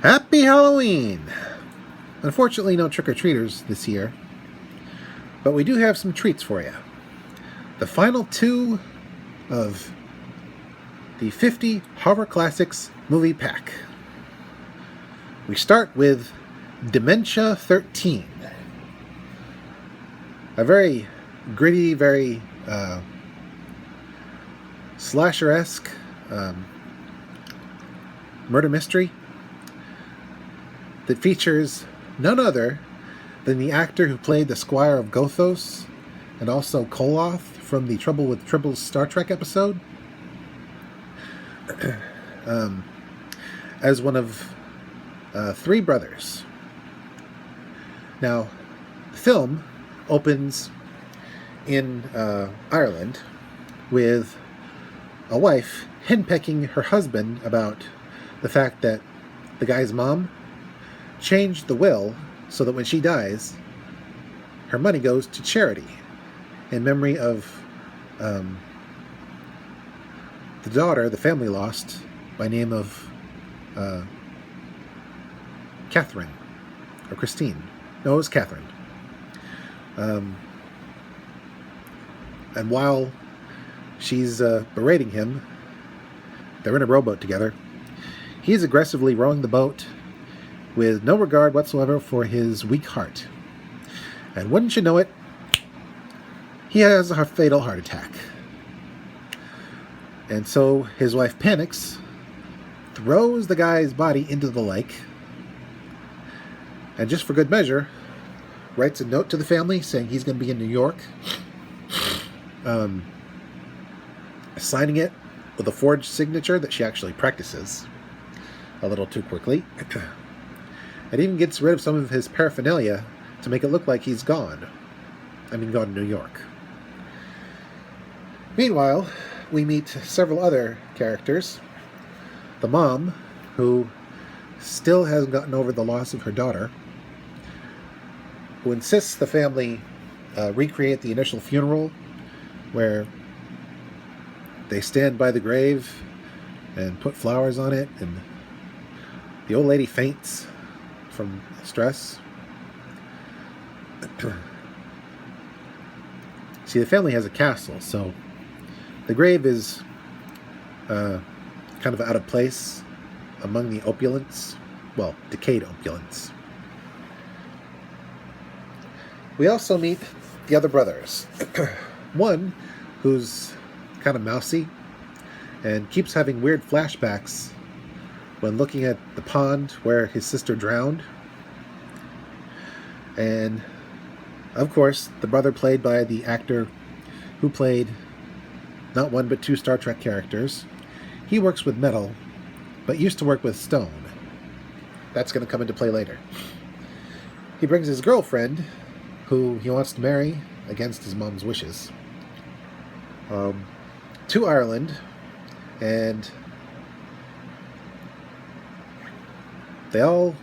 Happy Halloween! Unfortunately, no trick-or-treaters this year, but we do have some treats for you. The final two of the 50 Horror Classics movie pack. We start with Dementia 13. A very gritty, very slasher-esque murder mystery that features none other than the actor who played the Squire of Gothos and also Koloth from the Trouble with Tribbles Star Trek episode, as one of three brothers. Now, the film opens in Ireland with a wife henpecking her husband about the fact that the guy's mom changed the will so that when she dies, her money goes to charity in memory of the daughter the family lost by name of Catherine, or Christine. No, it was Catherine. And while she's berating him, they're in a rowboat together. He's aggressively rowing the boat with no regard whatsoever for his weak heart. And wouldn't you know it, he has a fatal heart attack. And so his wife panics, throws the guy's body into the lake, and just for good measure, writes a note to the family saying he's going to be in New York, signing it with a forged signature that she actually practices a little too quickly. It even gets rid of some of his paraphernalia to make it look like he's gone. Gone to New York. Meanwhile, we meet several other characters. The mom, who still hasn't gotten over the loss of her daughter, who insists the family recreate the initial funeral where they stand by the grave and put flowers on it, and the old lady faints from stress. See, the family has a castle, so the grave is kind of out of place among the opulence, well, decayed opulence. We also meet the other brothers. One who's kind of mousy and keeps having weird flashbacks when looking at the pond where his sister drowned. And, of course, the brother played by the actor who played not one but two Star Trek characters. He works with metal, but used to work with stone. That's going to come into play later. He brings his girlfriend, who he wants to marry against his mom's wishes, to Ireland, and they all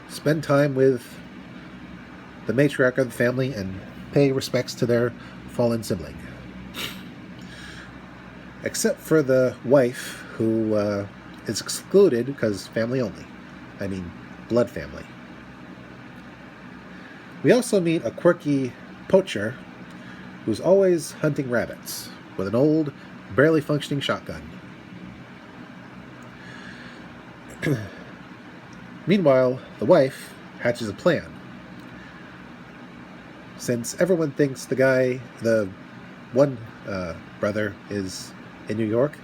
spend time with the matriarch of the family and pay respects to their fallen sibling. Except for the wife, who is excluded because family only. Blood family. We also meet a quirky poacher who's always hunting rabbits with an old, barely functioning shotgun. Meanwhile, the wife hatches a plan. Since everyone thinks the one brother is in New York,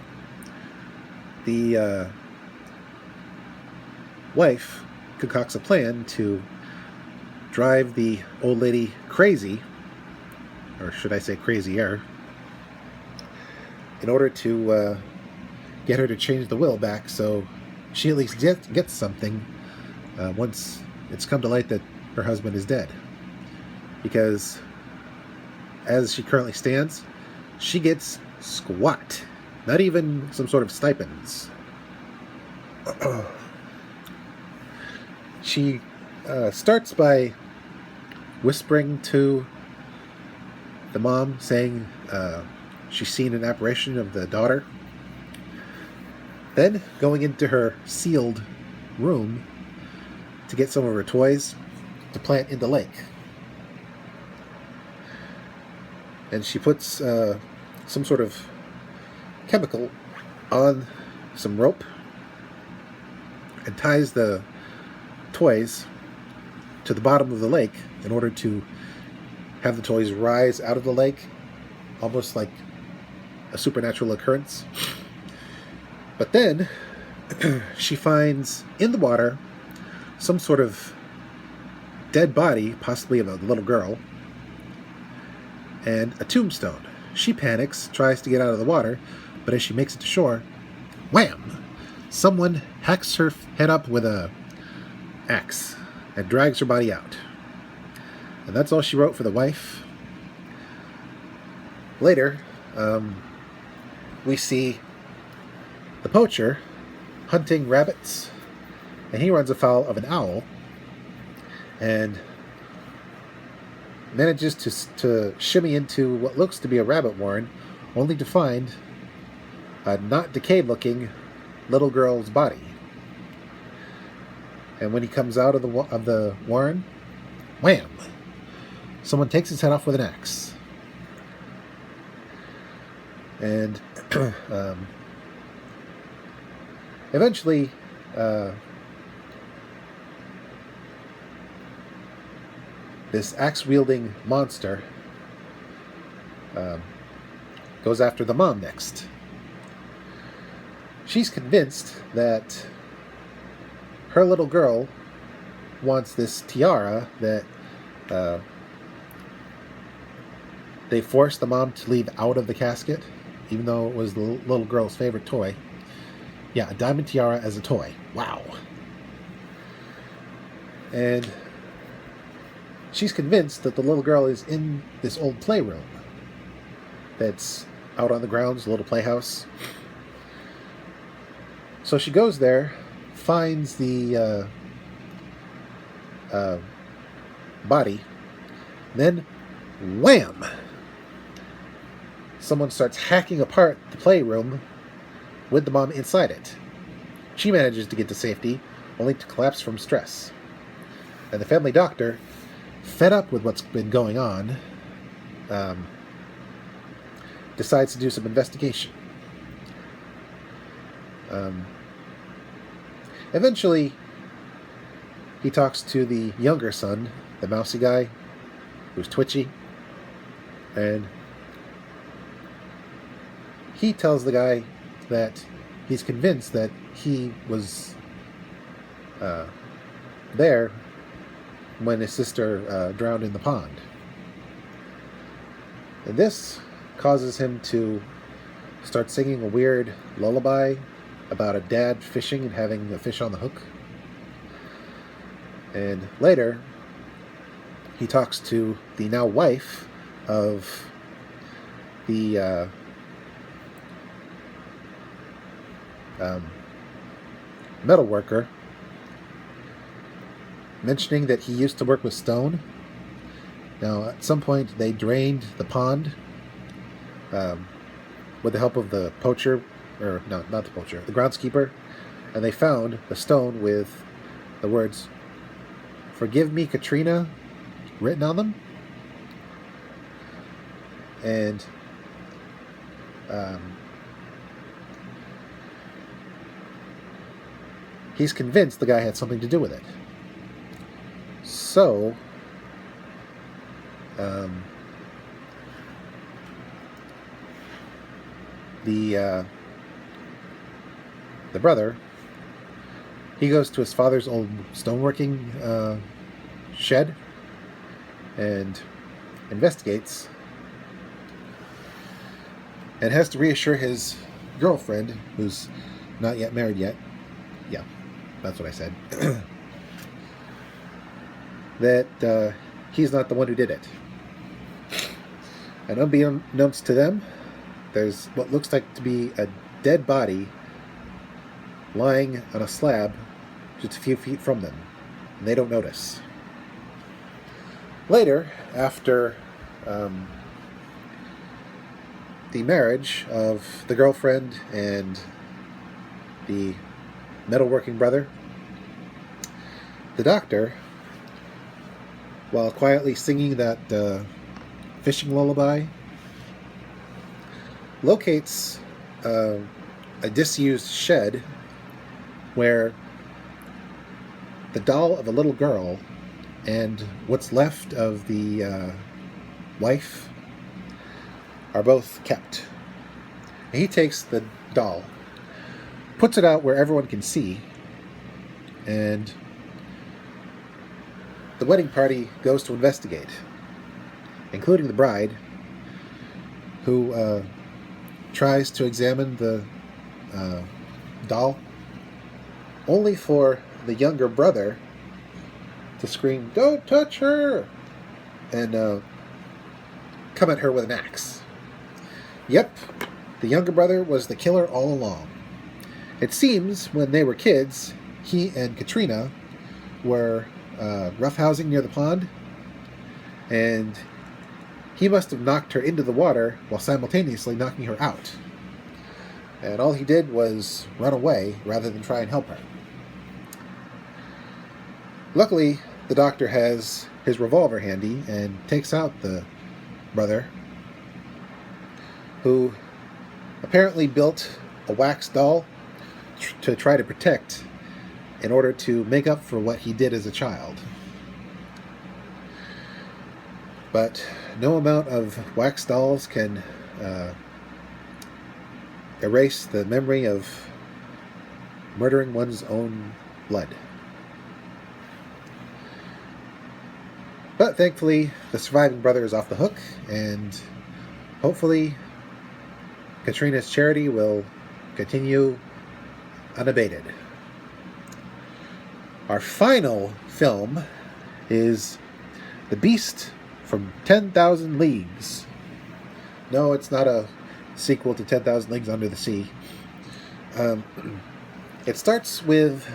the wife concocts a plan to drive the old lady crazy, or should I say crazier, in order to get her to change the will back so she at least gets something once it's come to light that her husband is dead. Because as she currently stands, she gets squat. Not even some sort of stipends. She starts by whispering to the mom, saying she's seen an apparition of the daughter. Then going into her sealed room to get some of her toys to plant in the lake. And she puts some sort of chemical on some rope and ties the toys to the bottom of the lake in order to have the toys rise out of the lake, almost like a supernatural occurrence. But then she finds in the water some sort of dead body, possibly of a little girl, and a tombstone. She panics, tries to get out of the water, but as she makes it to shore, wham! Someone hacks her head up with a axe and drags her body out. And that's all she wrote for the wife. Later, we see the poacher hunting rabbits, and he runs afoul of an owl and manages to shimmy into what looks to be a rabbit warren, only to find a not decayed-looking little girl's body. And when he comes out of the warren, wham! Someone takes his head off with an axe. And eventually, this axe-wielding monster goes after the mom next. She's convinced that her little girl wants this tiara that they forced the mom to leave out of the casket, even though it was the little girl's favorite toy. Yeah, a diamond tiara as a toy. Wow. And she's convinced that the little girl is in this old playroom that's out on the grounds, a little playhouse. So she goes there, finds the body, then wham! Someone starts hacking apart the playroom with the mom inside it. She manages to get to safety, only to collapse from stress. And the family doctor, fed up with what's been going on, decides to do some investigation. Eventually, he talks to the younger son, the mousy guy, who's twitchy, and he tells the guy that he's convinced that he was there when his sister drowned in the pond. And this causes him to start singing a weird lullaby about a dad fishing and having a fish on the hook. And later, he talks to the now wife of the metal worker, mentioning that he used to work with stone. Now, at some point, they drained the pond with the help of the poacher, or no, not the poacher, the groundskeeper, and they found the stone with the words, "Forgive me, Katrina," written on them. And he's convinced the guy had something to do with it. So, the brother, he goes to his father's old stoneworking shed and investigates, and has to reassure his girlfriend, who's not yet married yet, yeah, that's what I said, that he's not the one who did it. And unbeknownst to them, there's what looks like to be a dead body lying on a slab just a few feet from them, and they don't notice. Later, after the marriage of the girlfriend and the metalworking brother. The doctor, while quietly singing that fishing lullaby, locates a disused shed where the doll of a little girl and what's left of the wife are both kept. And he takes the doll, puts it out where everyone can see, and the wedding party goes to investigate, including the bride, who tries to examine the doll, only for the younger brother to scream, "Don't touch her!" and come at her with an axe. Yep, the younger brother was the killer all along. It seems when they were kids, he and Katrina were roughhousing near the pond, and he must have knocked her into the water while simultaneously knocking her out. And all he did was run away rather than try and help her. Luckily, the doctor has his revolver handy and takes out the brother, who apparently built a wax doll to try to protect in order to make up for what he did as a child. But no amount of wax dolls can erase the memory of murdering one's own blood. But thankfully, the surviving brother is off the hook, and hopefully Katrina's charity will continue unabated. Our final film is The Beast from 10,000 Leagues. No, it's not a sequel to 10,000 Leagues Under the Sea. It starts with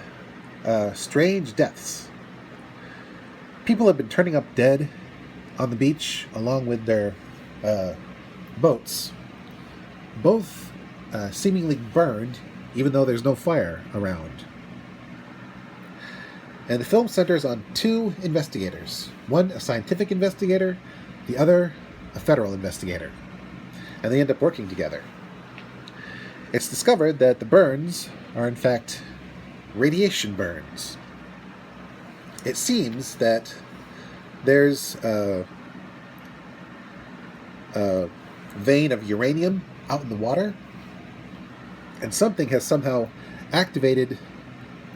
strange deaths. People have been turning up dead on the beach along with their boats, both seemingly burned, even though there's no fire around. And the film centers on two investigators. One, a scientific investigator, the other, a federal investigator. And they end up working together. It's discovered that the burns are in fact radiation burns. It seems that there's a vein of uranium out in the water, and something has somehow activated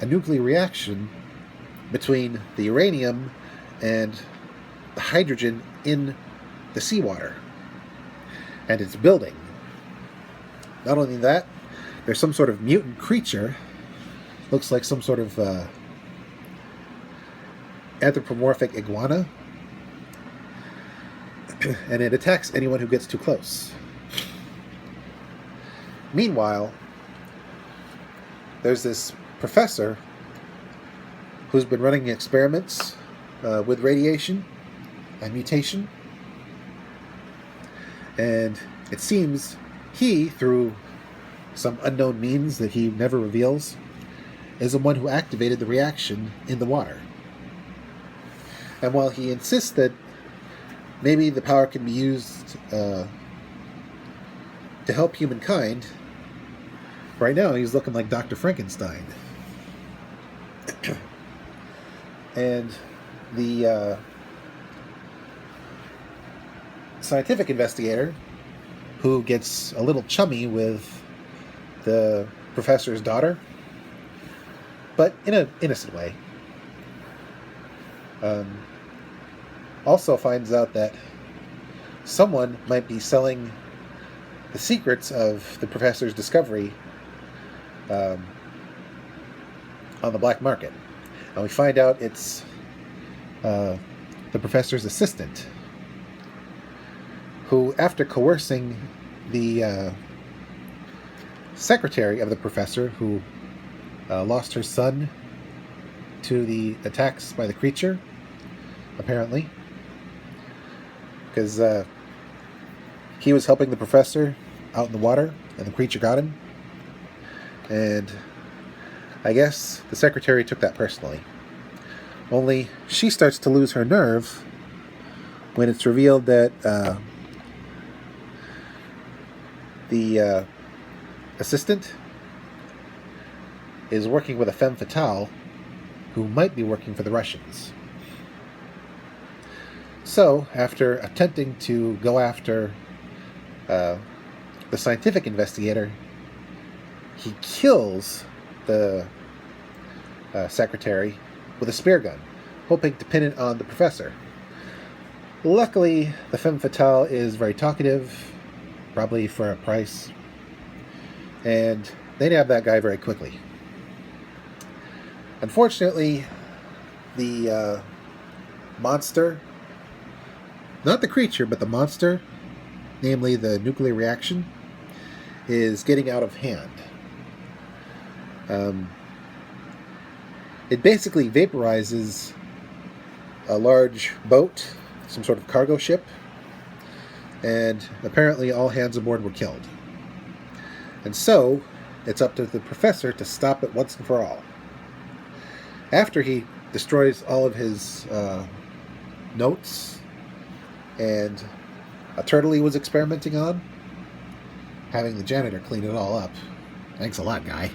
a nuclear reaction between the uranium and the hydrogen in the seawater. And it's building. Not only that, there's some sort of mutant creature, looks like some sort of anthropomorphic iguana, and it attacks anyone who gets too close. Meanwhile, there's this professor who's been running experiments with radiation and mutation. And it seems he, through some unknown means that he never reveals, is the one who activated the reaction in the water. And while he insists that maybe the power can be used to help humankind, right now he's looking like Dr. Frankenstein. And the scientific investigator, who gets a little chummy with the professor's daughter, but in an innocent way, also finds out that someone might be selling the secrets of the professor's discovery on the black market. And we find out it's the professor's assistant, who, after coercing the secretary of the professor, who lost her son to the attacks by the creature, apparently, because he was helping the professor out in the water, and the creature got him. And I guess the secretary took that personally. Only she starts to lose her nerve when it's revealed that the assistant is working with a femme fatale who might be working for the Russians. So, after attempting to go after the scientific investigator, he kills the secretary with a spear gun, hoping to pin it on the professor. Luckily, the femme fatale is very talkative, probably for a price, and they nab that guy very quickly. Unfortunately, the monster, not the creature, but the monster, namely the nuclear reaction, is getting out of hand. It basically vaporizes a large boat, some sort of cargo ship, and apparently all hands aboard were killed. And so, it's up to the professor to stop it once and for all. After he destroys all of his notes and a turtle he was experimenting on, having the janitor clean it all up. Thanks a lot, guy.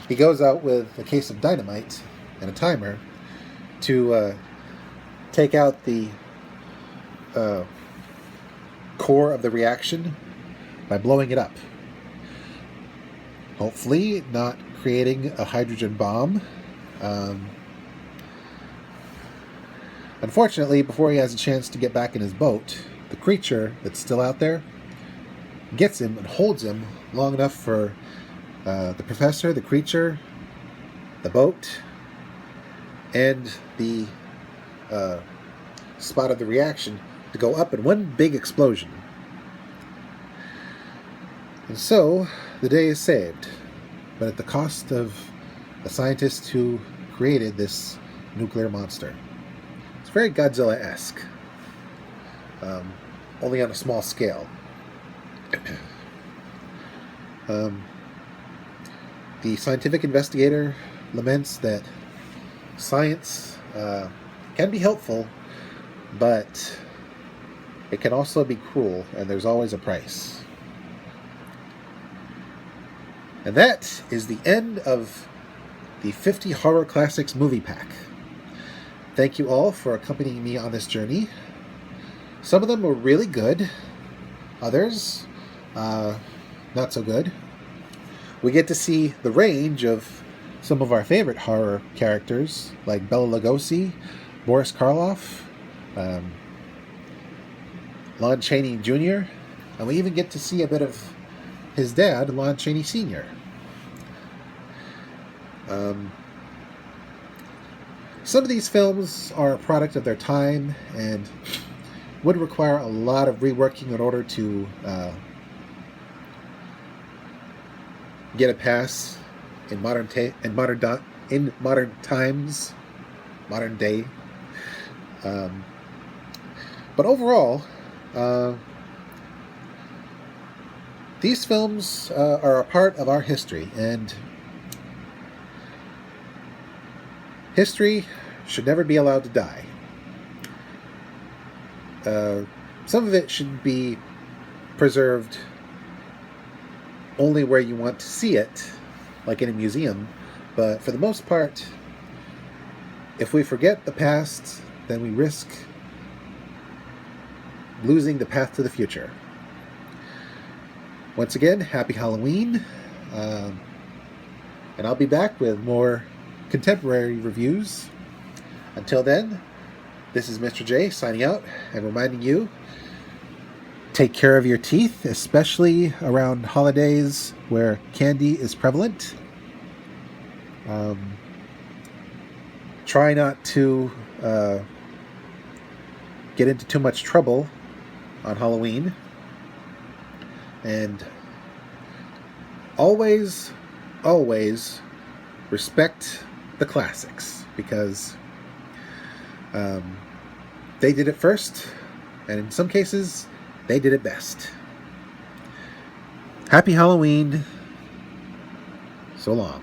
He goes out with a case of dynamite and a timer to take out the core of the reaction by blowing it up. Hopefully not creating a hydrogen bomb. Unfortunately, before he has a chance to get back in his boat, the creature that's still out there gets him and holds him long enough for the professor, the creature, the boat, and the spot of the reaction to go up in one big explosion. And so, the day is saved, but at the cost of the scientist who created this nuclear monster. It's very Godzilla-esque, only on a small scale. The scientific investigator laments that science can be helpful, but it can also be cruel, and there's always a price. And that is the end of the 50 Horror Classics movie pack. Thank you all for accompanying me on this journey. Some of them were really good. Others, not so good. We get to see the range of some of our favorite horror characters, like Bela Lugosi, Boris Karloff, Lon Chaney Jr., and we even get to see a bit of his dad, Lon Chaney Sr. Some of these films are a product of their time and would require a lot of reworking in order to get a pass in modern times, modern day. But overall, these films are a part of our history, and history should never be allowed to die. Some of it should be preserved only where you want to see it, like in a museum, but for the most part, if we forget the past, then we risk losing the path to the future. Once again, happy Halloween, and I'll be back with more contemporary reviews. Until then, this is Mr. J signing out and reminding you, take care of your teeth, especially around holidays where candy is prevalent. Try not to get into too much trouble on Halloween. And always, always respect the classics, because they did it first, and in some cases, they did it best. Happy Halloween. So long.